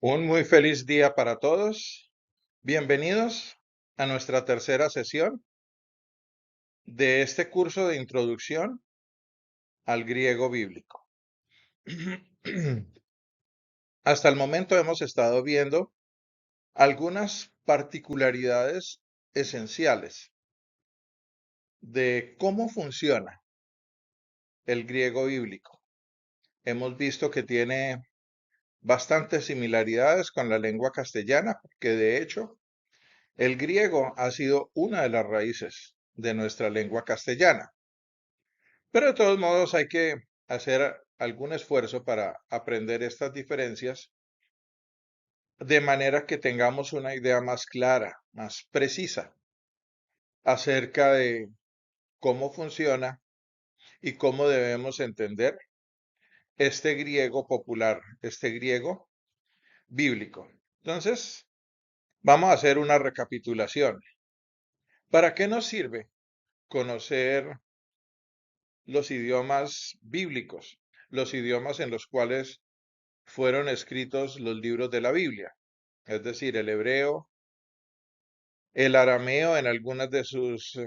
Un muy feliz día para todos. Bienvenidos a nuestra tercera sesión de este curso de introducción al griego bíblico. Hasta el momento hemos estado viendo algunas particularidades esenciales de cómo funciona el griego bíblico. Hemos visto que tiene bastantes similaridades con la lengua castellana, porque de hecho el griego ha sido una de las raíces de nuestra lengua castellana, pero de todos modos hay que hacer algún esfuerzo para aprender estas diferencias de manera que tengamos una idea más clara, más precisa acerca de cómo funciona y cómo debemos entender este griego popular, este griego bíblico. Entonces, vamos a hacer una recapitulación. ¿Para qué nos sirve conocer los idiomas bíblicos, los idiomas en los cuales fueron escritos los libros de la Biblia? Es decir, el hebreo, el arameo en algunos de sus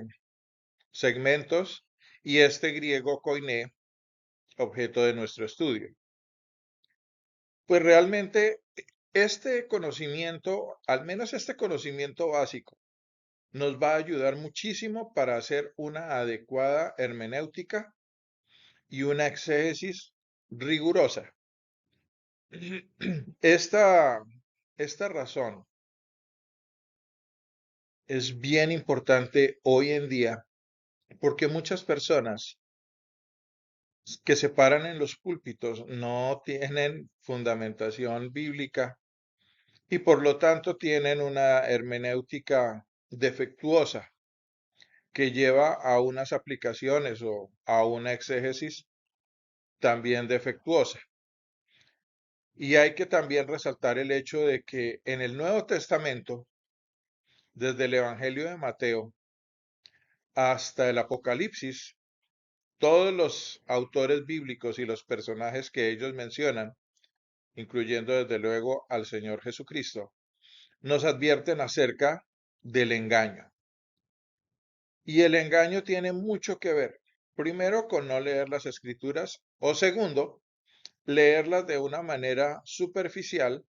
segmentos y este griego koiné, objeto de nuestro estudio. Pues realmente este conocimiento, al menos este conocimiento básico, nos va a ayudar muchísimo para hacer una adecuada hermenéutica y una exégesis rigurosa. Esta, esta razón es bien importante hoy en día porque muchas personas que se paran en los púlpitos no tienen fundamentación bíblica y por lo tanto tienen una hermenéutica defectuosa que lleva a unas aplicaciones o a una exégesis también defectuosa. Y hay que también resaltar el hecho de que en el Nuevo Testamento, desde el Evangelio de Mateo hasta el Apocalipsis, todos los autores bíblicos y los personajes que ellos mencionan, incluyendo desde luego al Señor Jesucristo, nos advierten acerca del engaño. Y el engaño tiene mucho que ver, primero, con no leer las escrituras, o segundo, leerlas de una manera superficial,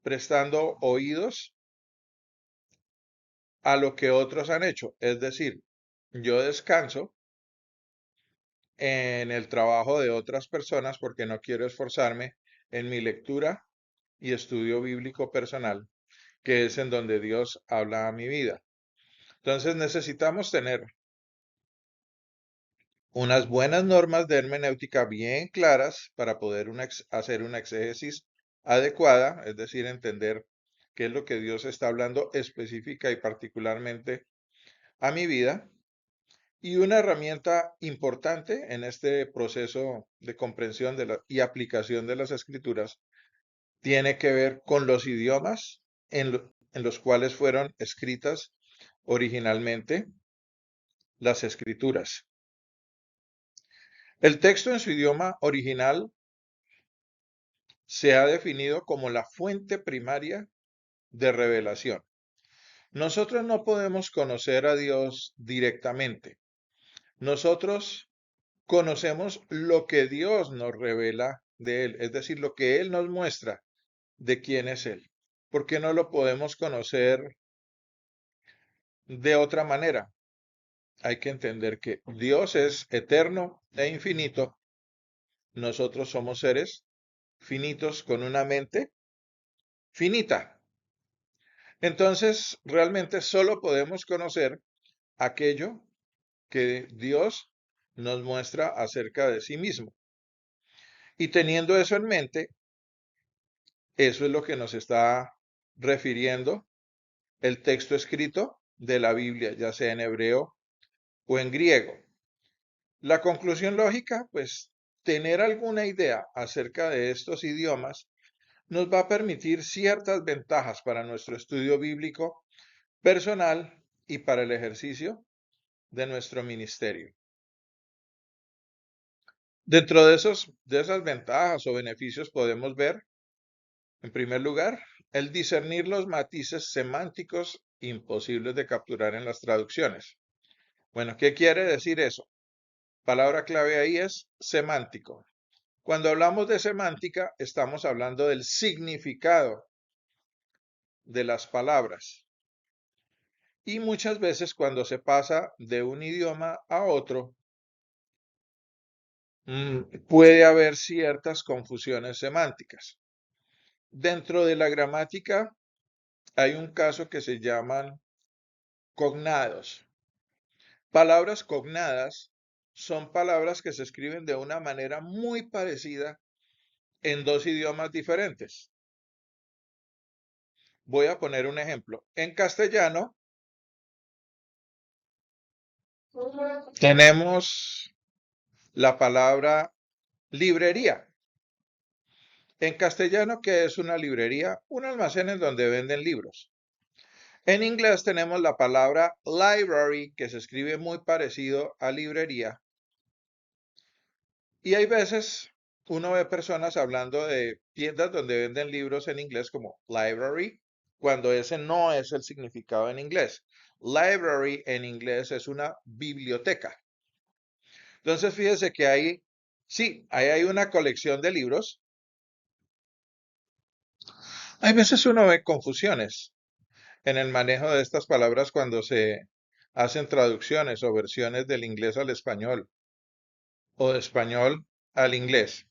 prestando oídos a lo que otros han hecho. Es decir, yo descanso en el trabajo de otras personas porque no quiero esforzarme en mi lectura y estudio bíblico personal, que es en donde Dios habla a mi vida. Entonces necesitamos tener unas buenas normas de hermenéutica bien claras para poder hacer una exégesis adecuada, es decir, entender qué es lo que Dios está hablando específica y particularmente a mi vida. Y una herramienta importante en este proceso de comprensión y aplicación de las escrituras tiene que ver con los idiomas en los cuales fueron escritas originalmente las escrituras. El texto en su idioma original se ha definido como la fuente primaria de revelación. Nosotros no podemos conocer a Dios directamente. Nosotros conocemos lo que Dios nos revela de Él, es decir, lo que Él nos muestra de quién es Él. Porque no lo podemos conocer de otra manera. Hay que entender que Dios es eterno e infinito. Nosotros somos seres finitos con una mente finita. Entonces, realmente solo podemos conocer aquello que Dios nos muestra acerca de sí mismo. Y teniendo eso en mente, eso es lo que nos está refiriendo el texto escrito de la Biblia, ya sea en hebreo o en griego. La conclusión lógica, pues, tener alguna idea acerca de estos idiomas nos va a permitir ciertas ventajas para nuestro estudio bíblico personal y para el ejercicio de nuestro ministerio. Dentro de esas ventajas o beneficios podemos ver En primer lugar, el discernir los matices semánticos imposibles de capturar en las traducciones. Bueno, ¿qué quiere decir eso? Palabra clave ahí es semántico. Cuando hablamos de semántica, estamos hablando del significado de las palabras. Y muchas veces cuando se pasa de un idioma a otro, puede haber ciertas confusiones semánticas. Dentro de la gramática hay un caso que se llaman cognados. Palabras cognadas son palabras que se escriben de una manera muy parecida en dos idiomas diferentes. Voy a poner un ejemplo. En castellano tenemos la palabra librería. En castellano, ¿qué es una librería? Un almacén en donde venden libros. En inglés tenemos la palabra library, que se escribe muy parecido a librería. Y hay veces uno ve personas hablando de tiendas donde venden libros en inglés como library, cuando ese no es el significado en inglés. Library en inglés es una biblioteca. Entonces fíjese que sí, ahí hay una colección de libros. Hay veces uno ve confusiones en el manejo de estas palabras cuando se hacen traducciones o versiones del inglés al español o de español al inglés.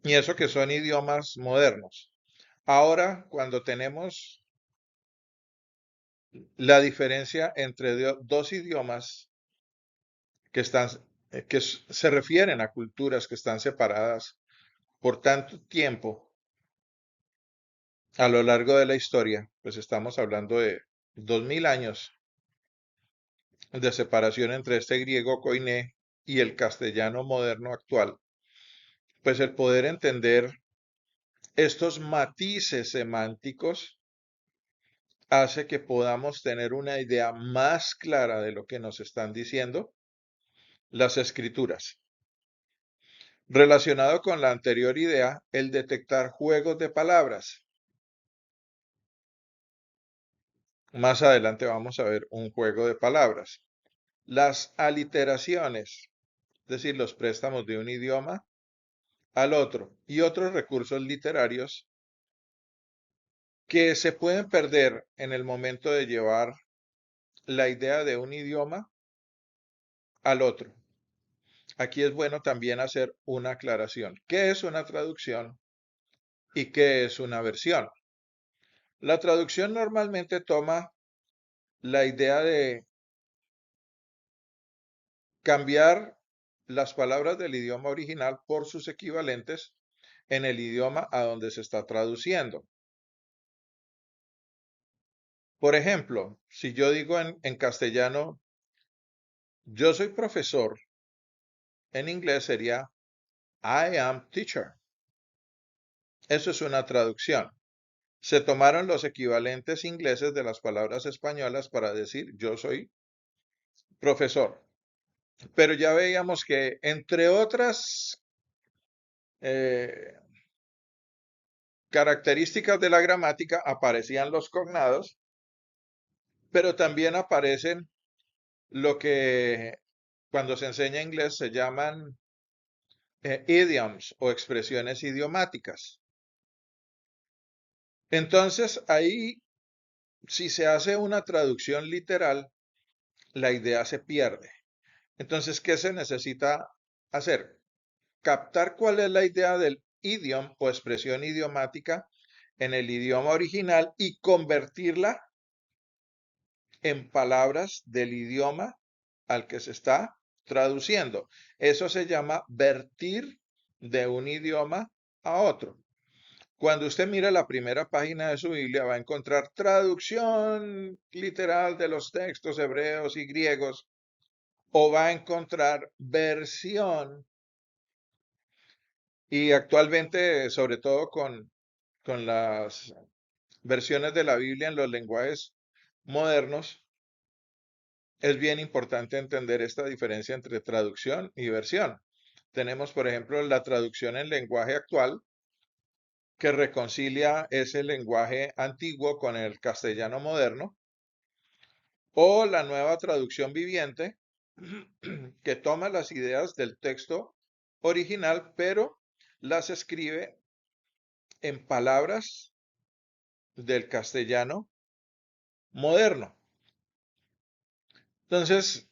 Y eso que son idiomas modernos. Ahora, cuando tenemos la diferencia entre dos idiomas que se refieren a culturas que están separadas por tanto tiempo a lo largo de la historia, pues estamos hablando de 2000 años de separación entre este griego koiné y el castellano moderno actual, pues el poder entender estos matices semánticos hace que podamos tener una idea más clara de lo que nos están diciendo las escrituras. Relacionado con la anterior idea, el detectar juegos de palabras. Más adelante vamos a ver un juego de palabras. Las aliteraciones, es decir, los préstamos de un idioma al otro y otros recursos literarios que se pueden perder en el momento de llevar la idea de un idioma al otro. Aquí es bueno también hacer una aclaración. ¿Qué es una traducción y qué es una versión? La traducción normalmente toma la idea de cambiar las palabras del idioma original por sus equivalentes en el idioma a donde se está traduciendo. Por ejemplo, si yo digo en castellano, yo soy profesor, en inglés sería I am teacher. Eso es una traducción. Se tomaron los equivalentes ingleses de las palabras españolas para decir yo soy profesor. Pero ya veíamos que entre otras eh, características de la gramática aparecían los cognados, pero también aparecen lo que cuando se enseña inglés se llaman idioms o expresiones idiomáticas. Entonces ahí, si se hace una traducción literal, la idea se pierde. Entonces, ¿qué se necesita hacer? Captar cuál es la idea del idiom o expresión idiomática en el idioma original y convertirla en palabras del idioma al que se está traduciendo. Eso se llama vertir de un idioma a otro. Cuando usted mira la primera página de su Biblia, va a encontrar traducción literal de los textos hebreos y griegos, o va a encontrar versión. Y actualmente, sobre todo con las versiones de la Biblia en los lenguajes modernos, es bien importante entender esta diferencia entre traducción y versión. Tenemos, por ejemplo, la traducción en lenguaje actual, que reconcilia ese lenguaje antiguo con el castellano moderno, o la nueva traducción viviente, que toma las ideas del texto original, pero las escribe en palabras del castellano moderno. Entonces,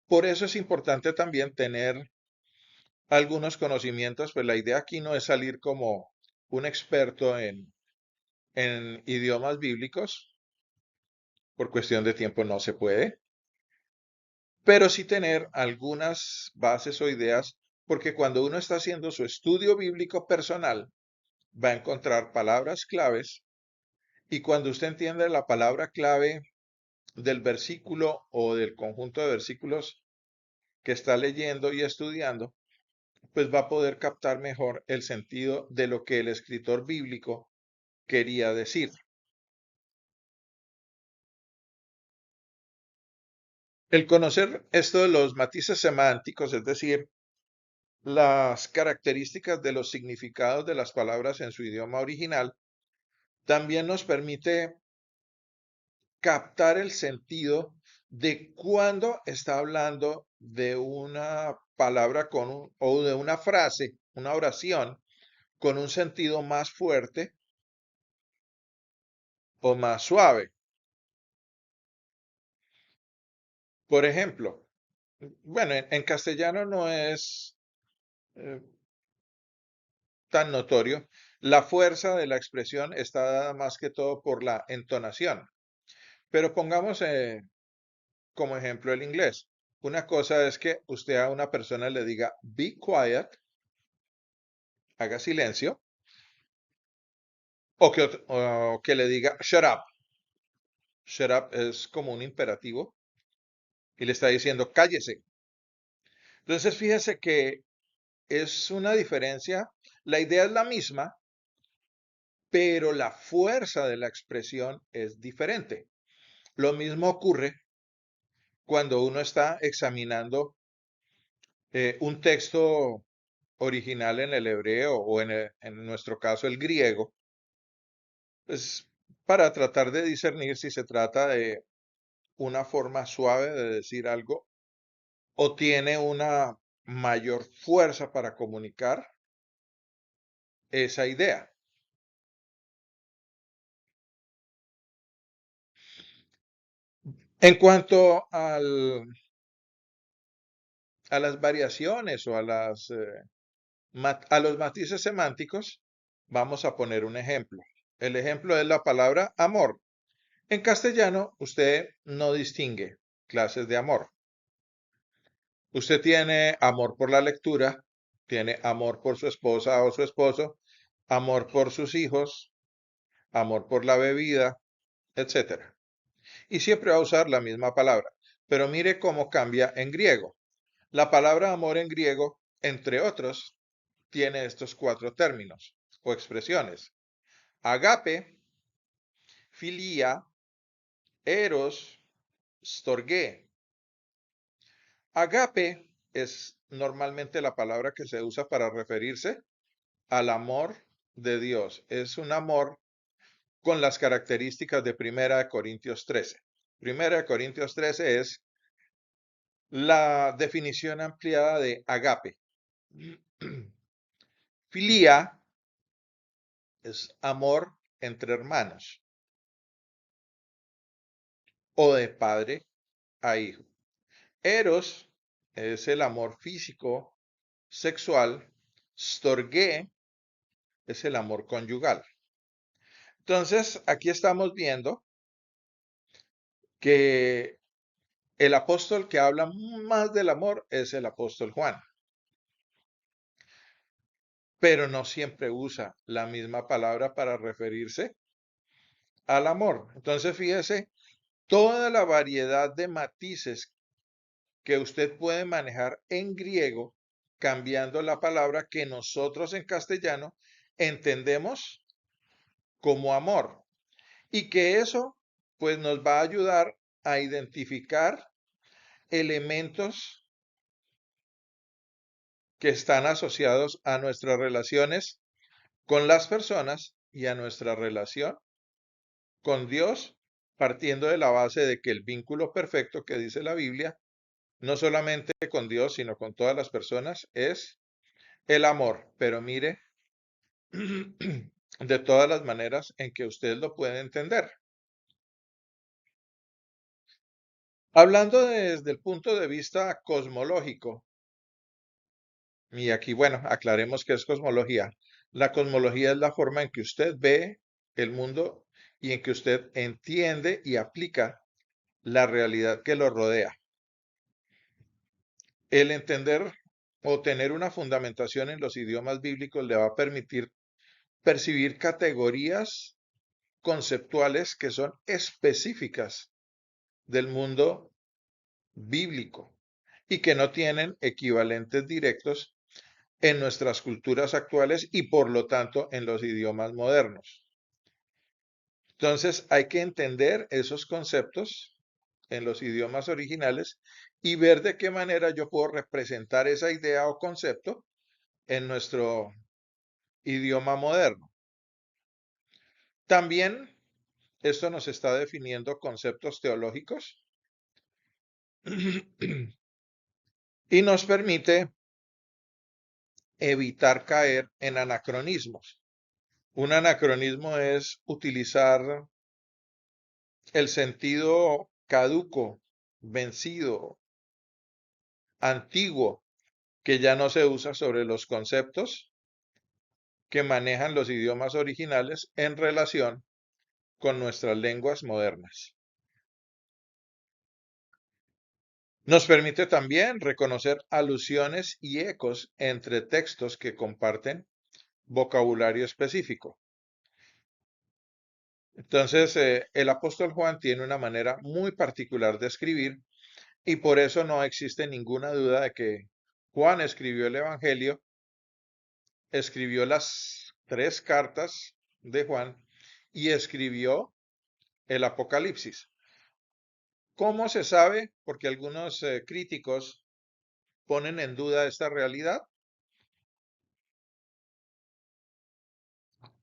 por eso es importante también tener algunos conocimientos, pues la idea aquí no es salir como un experto en idiomas bíblicos, por cuestión de tiempo no se puede, pero sí tener algunas bases o ideas, porque cuando uno está haciendo su estudio bíblico personal, va a encontrar palabras claves, y cuando usted entiende la palabra clave del versículo o del conjunto de versículos que está leyendo y estudiando, pues va a poder captar mejor el sentido de lo que el escritor bíblico quería decir. El conocer esto de los matices semánticos, es decir, las características de los significados de las palabras en su idioma original, también nos permite captar el sentido de cuando está hablando de una palabra o de una frase, una oración, con un sentido más fuerte o más suave. Por ejemplo, bueno, en castellano no es eh, tan notorio. La fuerza de la expresión está dada más que todo por la entonación. Pero pongamos como ejemplo el inglés. Una cosa es que usted a una persona le diga be quiet, haga silencio, o que le diga shut up. Shut up es como un imperativo y le está diciendo cállese. Entonces fíjese que es una diferencia. La idea es la misma, pero la fuerza de la expresión es diferente. Lo mismo ocurre cuando uno está examinando un texto original en el hebreo o en nuestro caso el griego, pues para tratar de discernir si se trata de una forma suave de decir algo o tiene una mayor fuerza para comunicar esa idea. En cuanto a las variaciones o a los matices semánticos, vamos a poner un ejemplo. El ejemplo es la palabra amor. En castellano, usted no distingue clases de amor. Usted tiene amor por la lectura, tiene amor por su esposa o su esposo, amor por sus hijos, amor por la bebida, etcétera. Y siempre va a usar la misma palabra. Pero mire cómo cambia en griego. La palabra amor en griego, entre otros, tiene estos cuatro términos o expresiones: agape, filia, eros, storge. Agape es normalmente la palabra que se usa para referirse al amor de Dios. Es un amor con las características de Primera de Corintios 13. Primera de Corintios 13 es la definición ampliada de agape. Filia es amor entre hermanos o de padre a hijo. Eros es el amor físico, sexual. Storge es el amor conyugal. Entonces, aquí estamos viendo que el apóstol que habla más del amor es el apóstol Juan, pero no siempre usa la misma palabra para referirse al amor. Entonces, fíjese toda la variedad de matices que usted puede manejar en griego, cambiando la palabra que nosotros en castellano entendemos como amor. Y que eso, pues, nos va a ayudar a identificar elementos que están asociados a nuestras relaciones con las personas y a nuestra relación con Dios, partiendo de la base de que el vínculo perfecto que dice la Biblia, no solamente con Dios, sino con todas las personas, es el amor. Pero mire, de todas las maneras en que usted lo puede entender. Hablando desde el punto de vista cosmológico, y aquí, bueno, aclaremos qué es cosmología. La cosmología es la forma en que usted ve el mundo y en que usted entiende y aplica la realidad que lo rodea. El entender o tener una fundamentación en los idiomas bíblicos le va a permitir percibir categorías conceptuales que son específicas del mundo bíblico y que no tienen equivalentes directos en nuestras culturas actuales y por lo tanto en los idiomas modernos. Entonces hay que entender esos conceptos en los idiomas originales y ver de qué manera yo puedo representar esa idea o concepto en nuestro idioma moderno. También esto nos está definiendo conceptos teológicos y nos permite evitar caer en anacronismos. Un anacronismo es utilizar el sentido caduco, vencido, antiguo, que ya no se usa sobre los conceptos que manejan los idiomas originales en relación con nuestras lenguas modernas. Nos permite también reconocer alusiones y ecos entre textos que comparten vocabulario específico. Entonces, el apóstol Juan tiene una manera muy particular de escribir y por eso no existe ninguna duda de que Juan escribió el Evangelio, escribió las 3 cartas de Juan y escribió el Apocalipsis. ¿Cómo se sabe? Porque algunos críticos ponen en duda esta realidad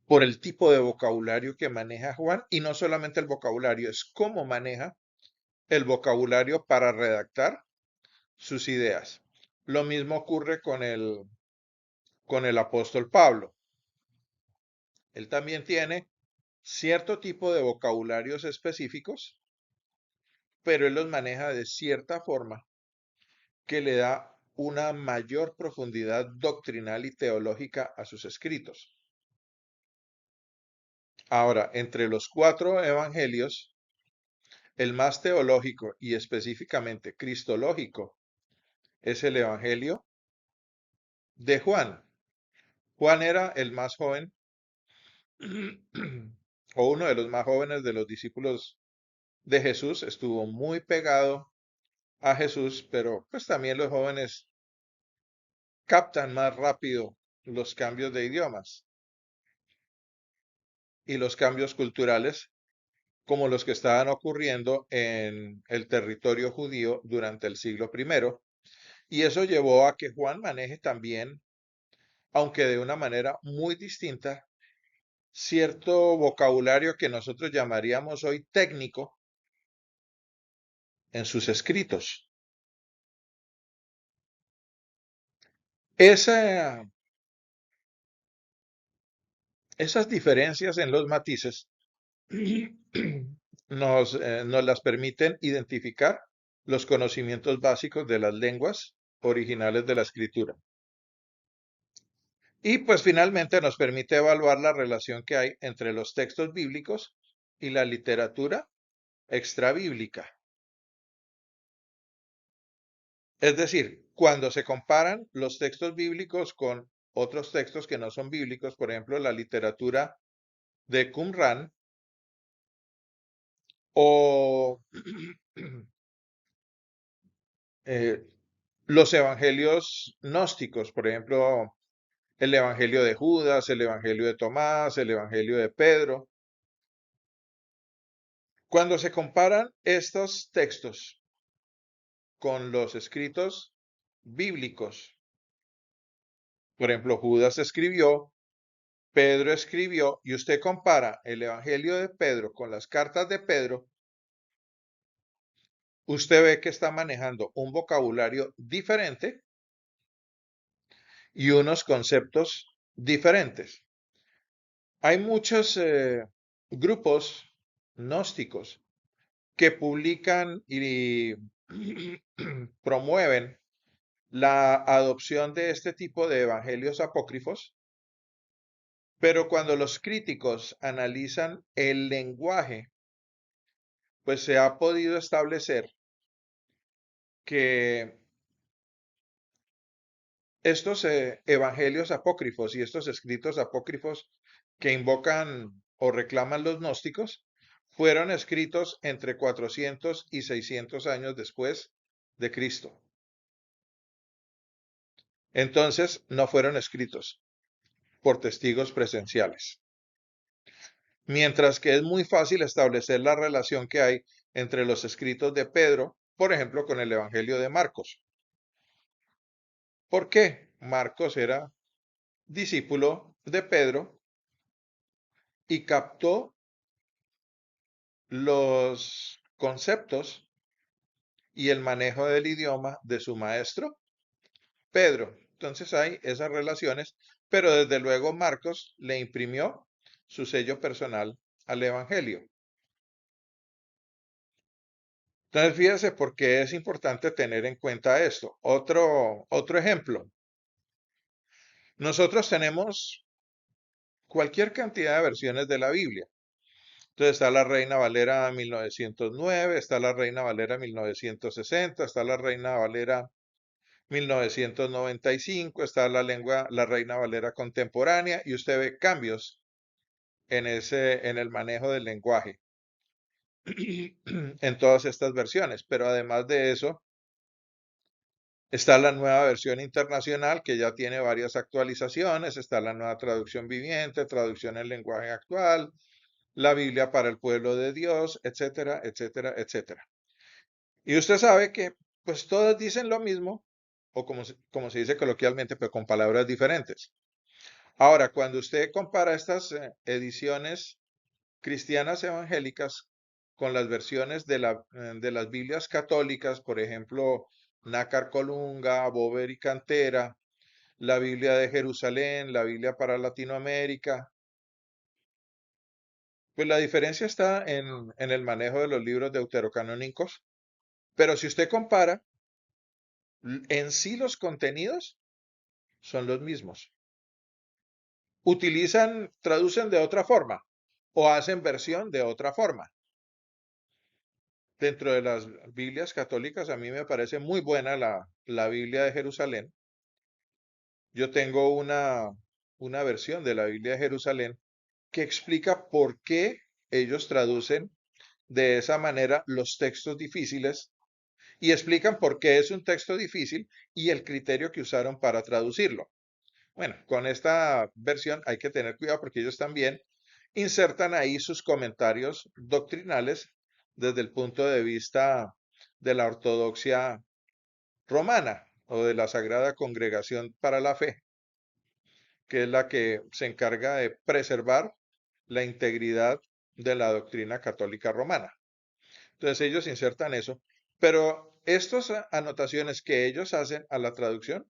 por el tipo de vocabulario que maneja Juan y no solamente el vocabulario, es cómo maneja el vocabulario para redactar sus ideas. Lo mismo ocurre con el apóstol Pablo. Él también tiene cierto tipo de vocabularios específicos, pero él los maneja de cierta forma que le da una mayor profundidad doctrinal y teológica a sus escritos. Ahora, entre los 4 evangelios, el más teológico y específicamente cristológico es el evangelio de Juan. Juan era el más joven o uno de los más jóvenes de los discípulos de Jesús, estuvo muy pegado a Jesús, pero pues también los jóvenes captan más rápido los cambios de idiomas y los cambios culturales como los que estaban ocurriendo en el territorio judío durante el siglo primero. Y eso llevó a que Juan maneje también, aunque de una manera muy distinta, cierto vocabulario que nosotros llamaríamos hoy técnico en sus escritos. Esa, esas diferencias en los matices nos las permiten identificar los conocimientos básicos de las lenguas originales de la escritura. Y pues finalmente nos permite evaluar la relación que hay entre los textos bíblicos y la literatura extrabíblica. Es decir, cuando se comparan los textos bíblicos con otros textos que no son bíblicos, por ejemplo, la literatura de Qumran o eh, los evangelios gnósticos, por ejemplo, el evangelio de Judas, el evangelio de Tomás, el evangelio de Pedro. Cuando se comparan estos textos con los escritos bíblicos, por ejemplo, Judas escribió Pedro escribió, y usted compara el Evangelio de Pedro con las cartas de Pedro, usted ve que está manejando un vocabulario diferente y unos conceptos diferentes. Hay muchos grupos gnósticos que publican y promueven la adopción de este tipo de evangelios apócrifos, pero cuando los críticos analizan el lenguaje, pues se ha podido establecer que estos evangelios apócrifos y estos escritos apócrifos que invocan o reclaman los gnósticos fueron escritos entre 400 y 600 años después de Cristo. Entonces, no fueron escritos por testigos presenciales. Mientras que es muy fácil establecer la relación que hay entre los escritos de Pedro, por ejemplo, con el Evangelio de Marcos. ¿Por qué? Marcos era discípulo de Pedro y captó los conceptos y el manejo del idioma de su maestro Pedro. Entonces hay esas relaciones, pero desde luego Marcos le imprimió su sello personal al Evangelio. Entonces fíjese por qué es importante tener en cuenta esto. Otro ejemplo. Nosotros tenemos cualquier cantidad de versiones de la Biblia. Entonces está la Reina Valera 1909, está la Reina Valera 1960, está la Reina Valera 1995, está la Reina Valera contemporánea, y usted ve cambios en el manejo del lenguaje en todas estas versiones. Pero además de eso, está la nueva versión internacional que ya tiene varias actualizaciones, está la nueva traducción viviente, traducción en lenguaje actual, la Biblia para el pueblo de Dios, etcétera, etcétera, etcétera. Y usted sabe que pues todas dicen lo mismo, o como se dice coloquialmente, pero con palabras diferentes. Ahora, cuando usted compara estas ediciones cristianas evangélicas con las versiones de las Biblias católicas, por ejemplo, Nácar Colunga, Bover y Cantera, la Biblia de Jerusalén, la Biblia para Latinoamérica, pues la diferencia está en el manejo de los libros deuterocanónicos, pero si usted compara, en sí los contenidos son los mismos. Traducen de otra forma o hacen versión de otra forma. Dentro de las Biblias católicas, a mí me parece muy buena la Biblia de Jerusalén. Yo tengo una versión de la Biblia de Jerusalén que explica por qué ellos traducen de esa manera los textos difíciles y explican por qué es un texto difícil y el criterio que usaron para traducirlo. Bueno, con esta versión hay que tener cuidado porque ellos también insertan ahí sus comentarios doctrinales desde el punto de vista de la ortodoxia romana o de la Sagrada Congregación para la Fe, que es la que se encarga de preservar la integridad de la doctrina católica romana. Entonces ellos insertan eso, pero estas anotaciones que ellos hacen a la traducción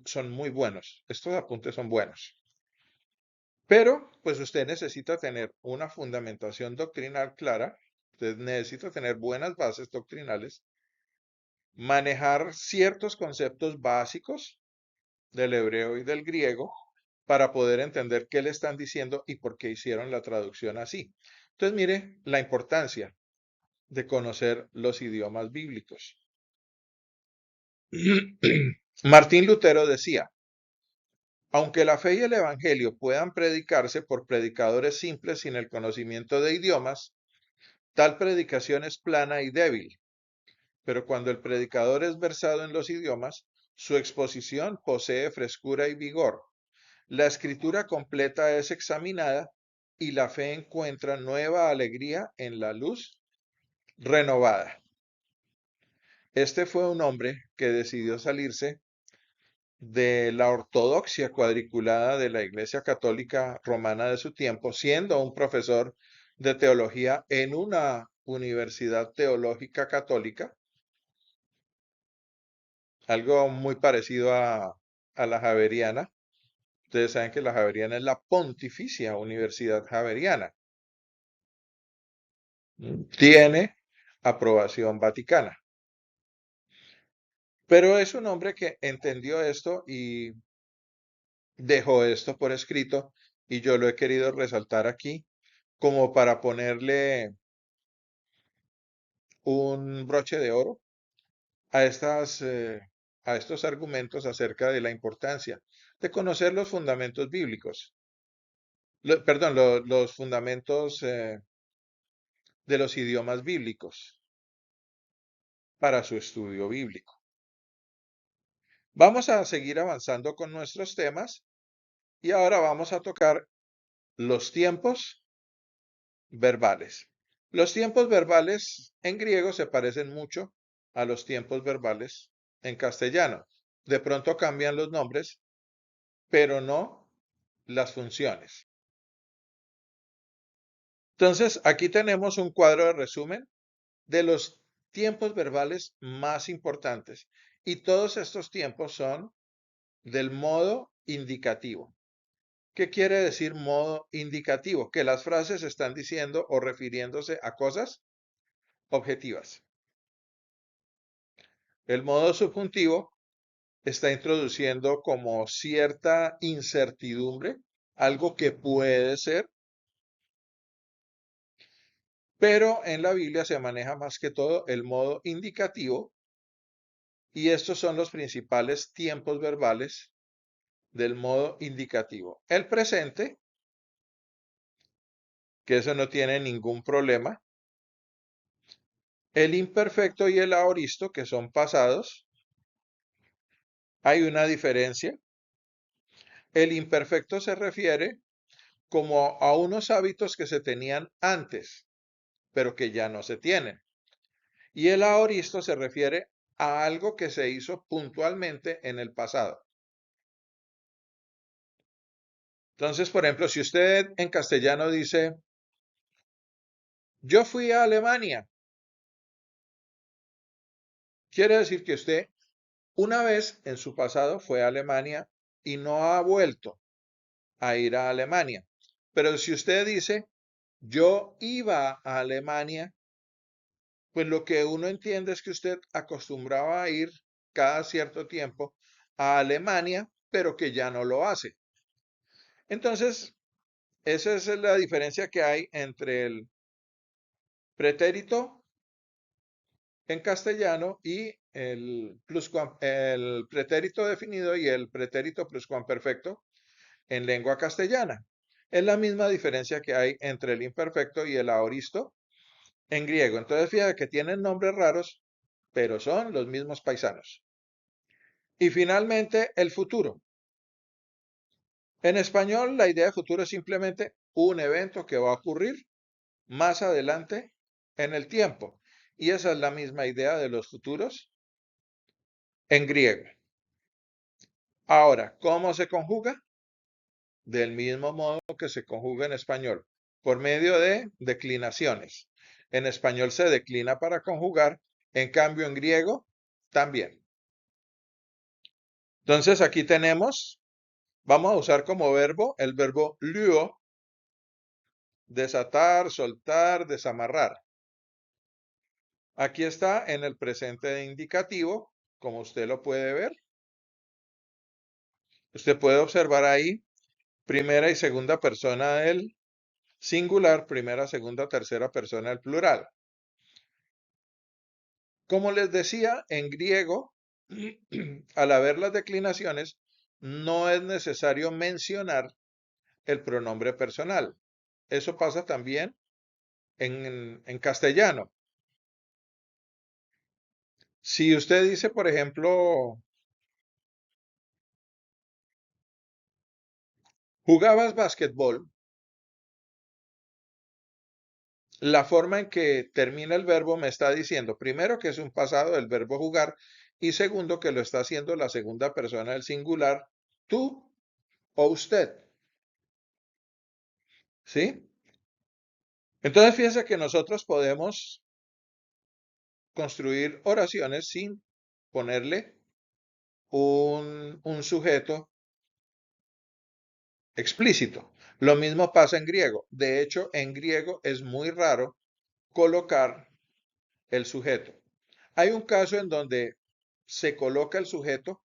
son muy buenos. Estos apuntes son buenos. Pero, pues usted necesita tener una fundamentación doctrinal clara, usted necesita tener buenas bases doctrinales, manejar ciertos conceptos básicos del hebreo y del griego para poder entender qué le están diciendo y por qué hicieron la traducción así. Entonces, mire la importancia de conocer los idiomas bíblicos. Martín Lutero decía, aunque la fe y el evangelio puedan predicarse por predicadores simples sin el conocimiento de idiomas, tal predicación es plana y débil, pero cuando el predicador es versado en los idiomas, su exposición posee frescura y vigor. La escritura completa es examinada y la fe encuentra nueva alegría en la luz renovada. Este fue un hombre que decidió salirse de la ortodoxia cuadriculada de la Iglesia Católica Romana de su tiempo, siendo un profesor de teología en una universidad teológica católica, algo muy parecido a la Javeriana. Ustedes saben que la Javeriana es la Pontificia Universidad Javeriana. Tiene aprobación vaticana. Pero es un hombre que entendió esto y dejó esto por escrito y yo lo he querido resaltar aquí como para ponerle un broche de oro a a estos argumentos acerca de la importancia de conocer los fundamentos bíblicos, perdón, los fundamentos de los idiomas bíblicos para su estudio bíblico. Vamos a seguir avanzando con nuestros temas y ahora vamos a tocar los tiempos verbales. Los tiempos verbales en griego se parecen mucho a los tiempos verbales en castellano. De pronto cambian los nombres, pero no las funciones. Entonces, aquí tenemos un cuadro de resumen de los tiempos verbales más importantes. Y todos estos tiempos son del modo indicativo. ¿Qué quiere decir modo indicativo? Que las frases están diciendo o refiriéndose a cosas objetivas. El modo subjuntivo está introduciendo como cierta incertidumbre, algo que puede ser, pero en la Biblia se maneja más que todo el modo indicativo y estos son los principales tiempos verbales del modo indicativo. El presente, que eso no tiene ningún problema. El imperfecto y el aoristo, que son pasados, hay una diferencia. El imperfecto se refiere como a unos hábitos que se tenían antes, pero que ya no se tienen. Y el aoristo se refiere a algo que se hizo puntualmente en el pasado. Entonces, por ejemplo, si usted en castellano dice, yo fui a Alemania, quiere decir que usted una vez en su pasado fue a Alemania y no ha vuelto a ir a Alemania. Pero si usted dice, yo iba a Alemania, pues lo que uno entiende es que usted acostumbraba a ir cada cierto tiempo a Alemania, pero que ya no lo hace. Entonces, esa es la diferencia que hay entre el pretérito en castellano y el pretérito definido y el pretérito pluscuamperfecto en lengua castellana. Es la misma diferencia que hay entre el imperfecto y el aoristo en griego. Entonces, fíjate que tienen nombres raros, pero son los mismos paisanos. Y finalmente, el futuro. En español, la idea de futuro es simplemente un evento que va a ocurrir más adelante en el tiempo. Y esa es la misma idea de los futuros en griego. Ahora, ¿cómo se conjuga? Del mismo modo que se conjuga en español, por medio de declinaciones. En español se declina para conjugar, en cambio en griego también. Entonces aquí tenemos, vamos a usar como verbo el verbo luo, desatar, soltar, desamarrar. Aquí está en el presente indicativo, como usted lo puede ver. Usted puede observar ahí primera y segunda persona del singular, primera, segunda, tercera persona del plural. Como les decía, en griego, al haber las declinaciones, no es necesario mencionar el pronombre personal. Eso pasa también en castellano. Si usted dice, por ejemplo, jugabas básquetbol, la forma en que termina el verbo me está diciendo, primero, que es un pasado del verbo jugar y segundo, que lo está haciendo la segunda persona del singular, tú o usted. ¿Sí? Entonces fíjense que nosotros podemos construir oraciones sin ponerle un sujeto explícito. Lo mismo pasa en griego. De hecho, en griego es muy raro colocar el sujeto. Hay un caso en donde se coloca el sujeto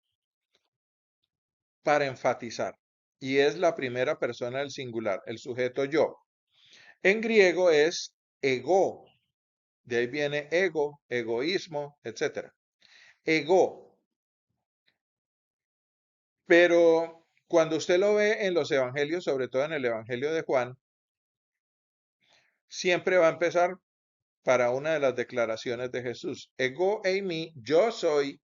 para enfatizar y es la primera persona del singular, el sujeto yo. En griego es ego, de ahí viene ego, egoísmo, etcétera. Ego. Pero cuando usted lo ve en los evangelios, sobre todo en el evangelio de Juan, siempre va a empezar para una de las declaraciones de Jesús. Ego eimi, yo soy.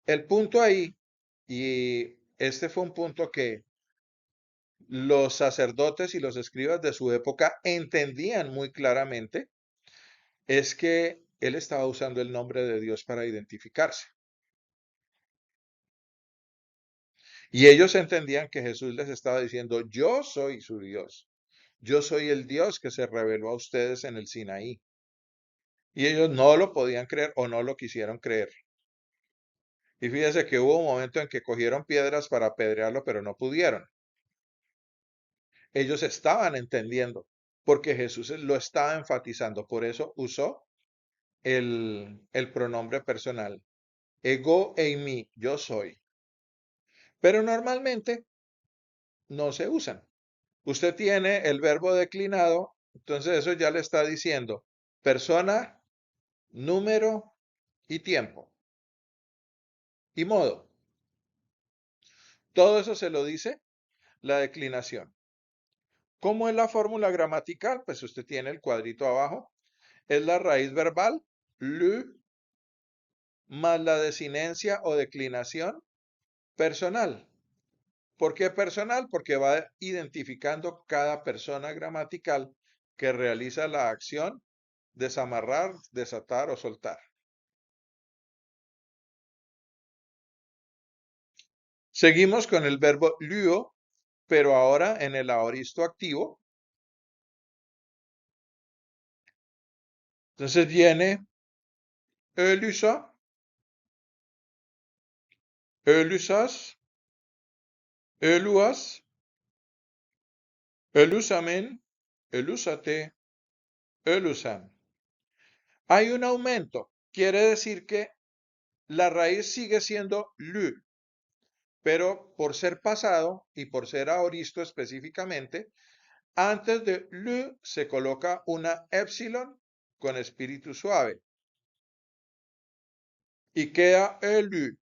El punto ahí, y este fue un punto que los sacerdotes y los escribas de su época entendían muy claramente, es que él estaba usando el nombre de Dios para identificarse. Y ellos entendían que Jesús les estaba diciendo, yo soy su Dios. Yo soy el Dios que se reveló a ustedes en el Sinaí. Y ellos no lo podían creer o no lo quisieron creer. Y fíjense que hubo un momento en que cogieron piedras para apedrearlo, pero no pudieron. Ellos estaban entendiendo, porque Jesús lo estaba enfatizando. Por eso usó el pronombre personal. Ego eimi, yo soy. Pero normalmente no se usan. Usted tiene el verbo declinado, entonces eso ya le está diciendo persona, número y tiempo y modo. Todo eso se lo dice la declinación. ¿Cómo es la fórmula gramatical? Pues usted tiene el cuadrito abajo. Es la raíz verbal, le, más la desinencia o declinación personal. ¿Por qué personal? Porque va identificando cada persona gramatical que realiza la acción desamarrar, desatar o soltar. Seguimos con el verbo luo, pero ahora en el aoristo activo. Entonces viene elysa, elysas, eluas, elusamen, elusate, elusan. Hay un aumento, quiere decir que la raíz sigue siendo lu, pero por ser pasado y por ser aoristo específicamente, antes de lu se coloca una épsilon con espíritu suave y queda elu.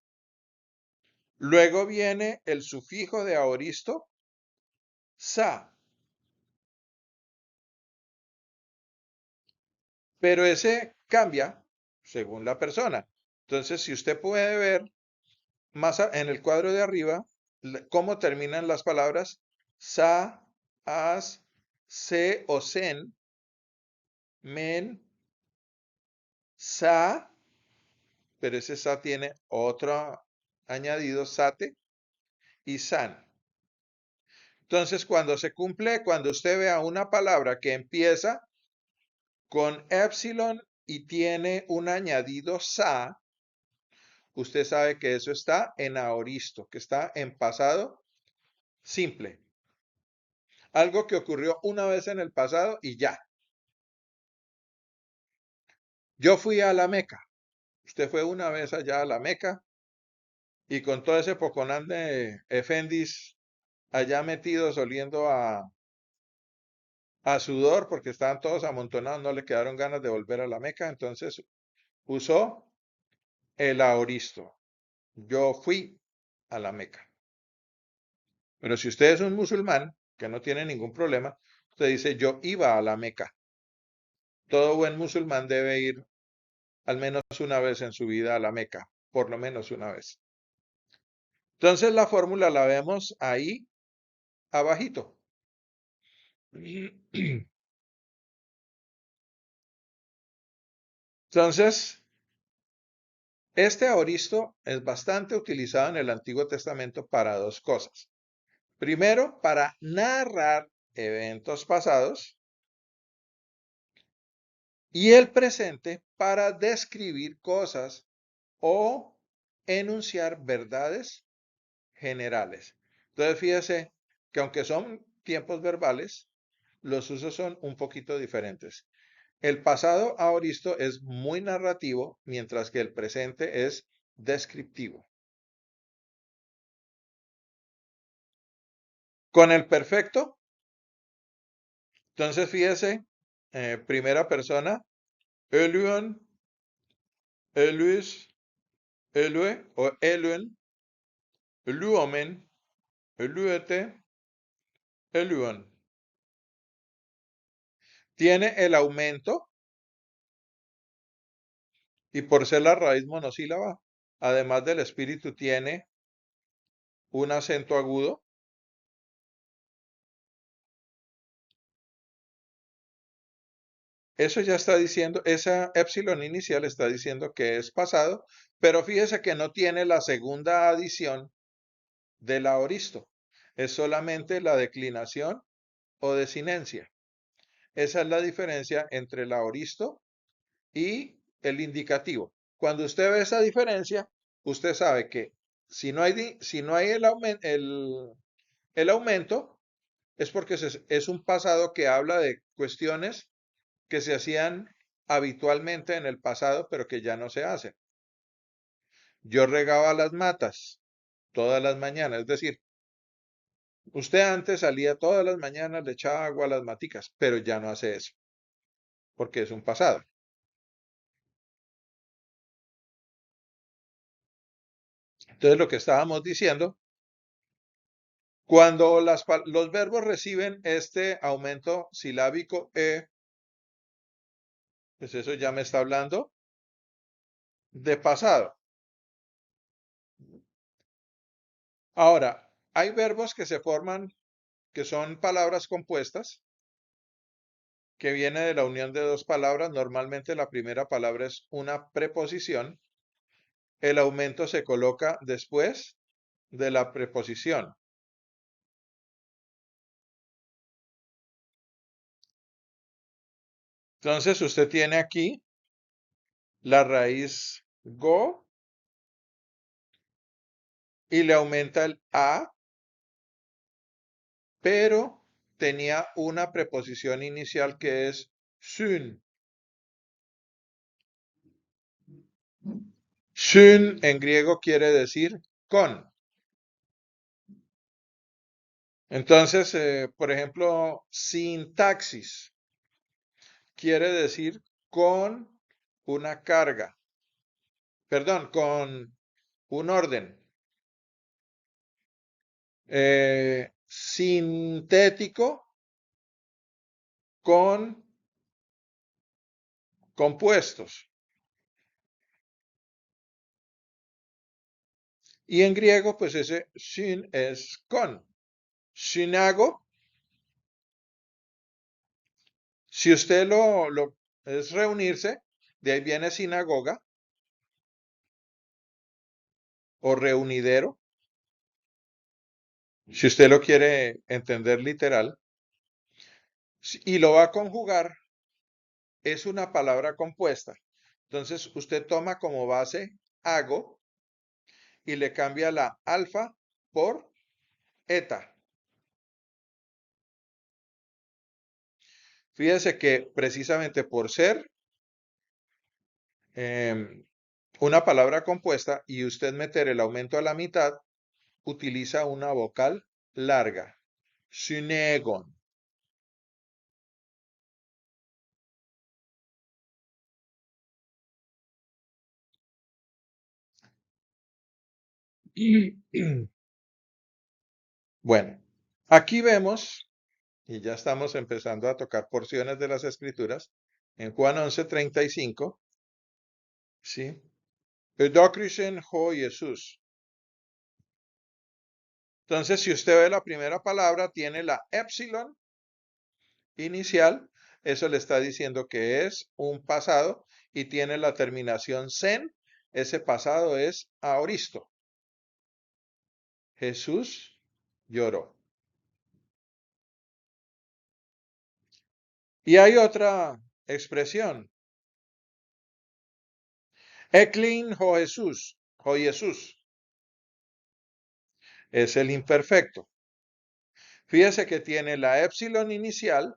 Luego viene el sufijo de aoristo, sa, pero ese cambia según la persona. Entonces, si usted puede ver en el cuadro de arriba cómo terminan las palabras sa, as, se o sen, men, sa, pero ese sa tiene otro añadido, sate y san. Entonces, cuando usted vea una palabra que empieza con epsilon y tiene un añadido sa, usted sabe que eso está en aoristo, que está en pasado simple. Algo que ocurrió una vez en el pasado y ya. Yo fui a la Meca. Usted fue una vez allá a la Meca y con todo ese poconán de efendis allá metidos oliendo a sudor porque estaban todos amontonados, no le quedaron ganas de volver a la Meca, entonces usó el aoristo. Yo fui a la Meca. Pero si usted es un musulmán, que no tiene ningún problema, usted dice yo iba a la Meca. Todo buen musulmán debe ir al menos una vez en su vida a la Meca, por lo menos una vez. Entonces la fórmula la vemos ahí abajito. Entonces, este aoristo es bastante utilizado en el Antiguo Testamento para dos cosas. Primero, para narrar eventos pasados y el presente para describir cosas o enunciar verdades generales. Entonces, fíjese que aunque son tiempos verbales, los usos son un poquito diferentes. El pasado aoristo es muy narrativo, mientras que el presente es descriptivo. Con el perfecto, entonces fíjese, primera persona, Eluen, Eluis, Elue o Eluen, Eluomen, Eluete, Eluon. Tiene el aumento y por ser la raíz monosílaba, además del espíritu, tiene un acento agudo. Eso ya está diciendo, esa épsilon inicial está diciendo que es pasado, pero fíjese que no tiene la segunda adición del aoristo. Es solamente la declinación o desinencia. Esa es la diferencia entre el aoristo y el indicativo. Cuando usted ve esa diferencia, usted sabe que si no hay el aumento, es porque es un pasado que habla de cuestiones que se hacían habitualmente en el pasado, pero que ya no se hacen. Yo regaba las matas todas las mañanas, es decir, usted antes salía todas las mañanas, le echaba agua a las maticas, pero ya no hace eso, porque es un pasado. Entonces, lo que estábamos diciendo, cuando los verbos reciben este aumento silábico pues eso ya me está hablando de pasado. Ahora, hay verbos que se forman, que son palabras compuestas, que viene de la unión de dos palabras. Normalmente la primera palabra es una preposición. El aumento se coloca después de la preposición. Entonces usted tiene aquí la raíz go y le aumenta el a, pero tenía una preposición inicial que es syn. Syn en griego quiere decir con. Entonces, por ejemplo, sintaxis quiere decir con una carga, perdón, con un orden. Sintético con compuestos. Y en griego, pues ese sin es con. Sinago, si usted lo es reunirse, de ahí viene sinagoga o reunidero, si usted lo quiere entender literal, y lo va a conjugar, es una palabra compuesta. Entonces usted toma como base hago y le cambia la alfa por eta. Fíjese que precisamente por ser una palabra compuesta y usted meter el aumento a la mitad, utiliza una vocal larga. Synegon. Bueno, aquí vemos, y ya estamos empezando a tocar porciones de las escrituras, en Juan 11:35, ¿sí? Eudokrisen ho Jesús. Entonces, si usted ve la primera palabra, tiene la épsilon inicial. eso le está diciendo que es un pasado y tiene la terminación sen. Ese pasado es aoristo. Jesús lloró. Y hay otra expresión. Eklin ho Jesús. O Jesús. Es el imperfecto. Fíjese que tiene la épsilon inicial,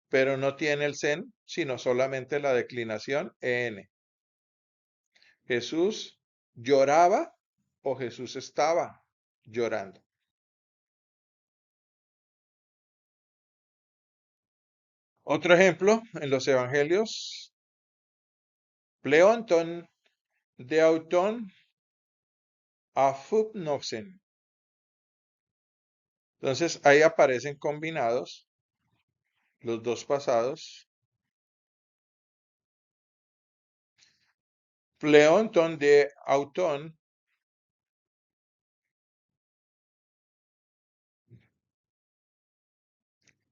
pero no tiene el sen, sino solamente la declinación en. Jesús lloraba o Jesús estaba llorando. Otro ejemplo en los evangelios, pleonton deauton afupnosen. Entonces ahí aparecen combinados los dos pasados. Pleonton de auton,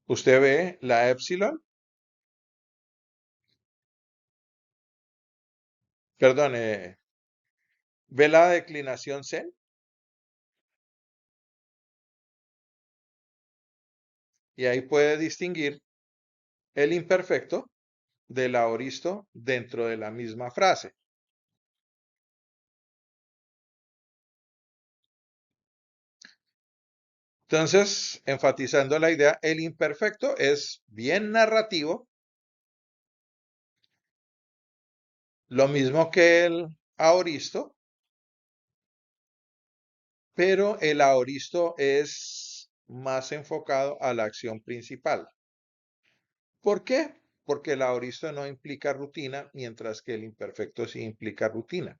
usted ve la épsilon, perdón, ve la declinación sen y ahí puede distinguir el imperfecto del aoristo dentro de la misma frase. Entonces, enfatizando la idea, el imperfecto es bien narrativo, lo mismo que el aoristo, pero el aoristo es más enfocado a la acción principal. ¿Por qué? Porque el aoristo no implica rutina, mientras que el imperfecto sí implica rutina.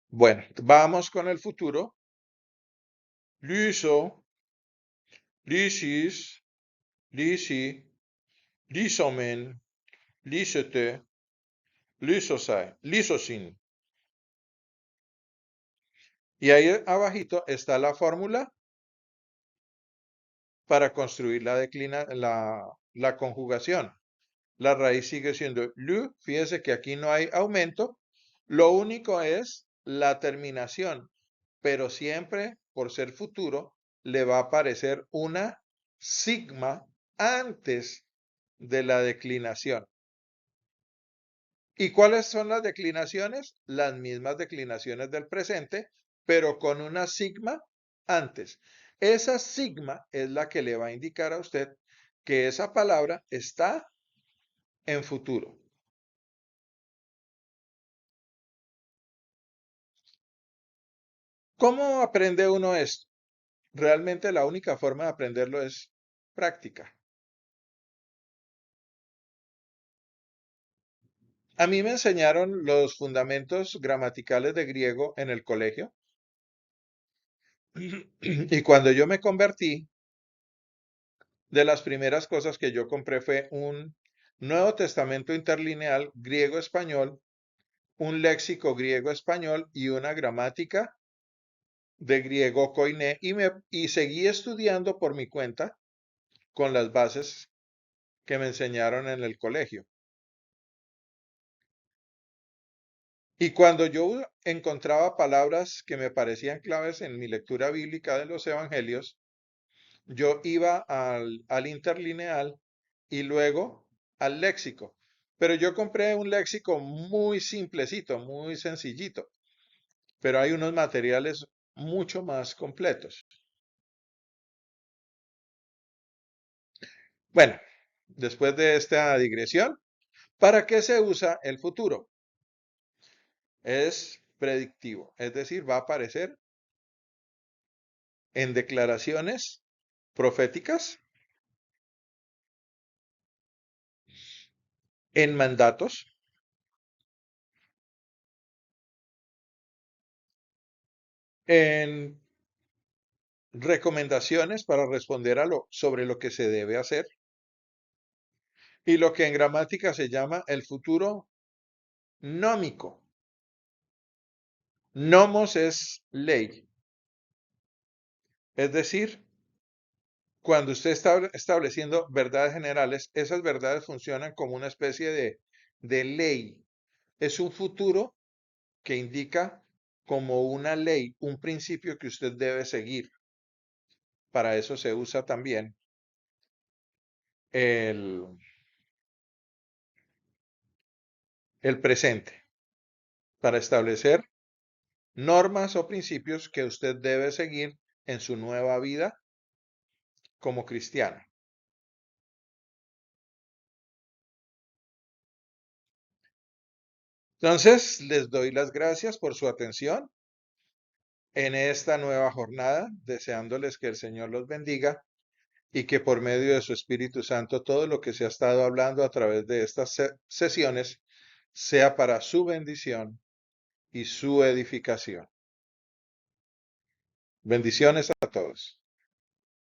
Bueno, vamos con el futuro. Lyso, lysis, lysi, lysomen, lysete, lysosai, lysosin. Y ahí abajito está la fórmula para construir la conjugación. La raíz sigue siendo lu. Fíjese que aquí no hay aumento. Lo único es la terminación, pero siempre, por ser futuro, le va a aparecer una sigma antes de la declinación. ¿Y cuáles son las declinaciones? Las mismas declinaciones del presente, pero con una sigma antes. Esa sigma es la que le va a indicar a usted que esa palabra está en futuro. ¿Cómo aprende uno esto? Realmente la única forma de aprenderlo es práctica. A mí me enseñaron los fundamentos gramaticales de griego en el colegio y cuando yo me convertí, de las primeras cosas que yo compré fue un Nuevo Testamento interlineal griego-español, un léxico griego-español y una gramática de griego koiné y seguí estudiando por mi cuenta con las bases que me enseñaron en el colegio. Y cuando yo encontraba palabras que me parecían claves en mi lectura bíblica de los evangelios, yo iba al interlineal y luego al léxico. Pero yo compré un léxico muy simplecito, muy sencillito, pero hay unos materiales mucho más completos. Bueno, después de esta digresión, ¿para qué se usa el futuro? Es predictivo, es decir, va a aparecer en declaraciones proféticas, en mandatos, en recomendaciones para responder sobre lo que se debe hacer y lo que en gramática se llama el futuro nómico. Nomos es ley. Es decir, cuando usted está estableciendo verdades generales, esas verdades funcionan como una especie de ley. Es un futuro que indica como una ley, un principio que usted debe seguir. Para eso se usa también el, el presente, para establecer normas o principios que usted debe seguir en su nueva vida como cristiano. Entonces, les doy las gracias por su atención en esta nueva jornada, deseándoles que el Señor los bendiga y que por medio de su Espíritu Santo todo lo que se ha estado hablando a través de estas sesiones sea para su bendición y su edificación. Bendiciones a todos.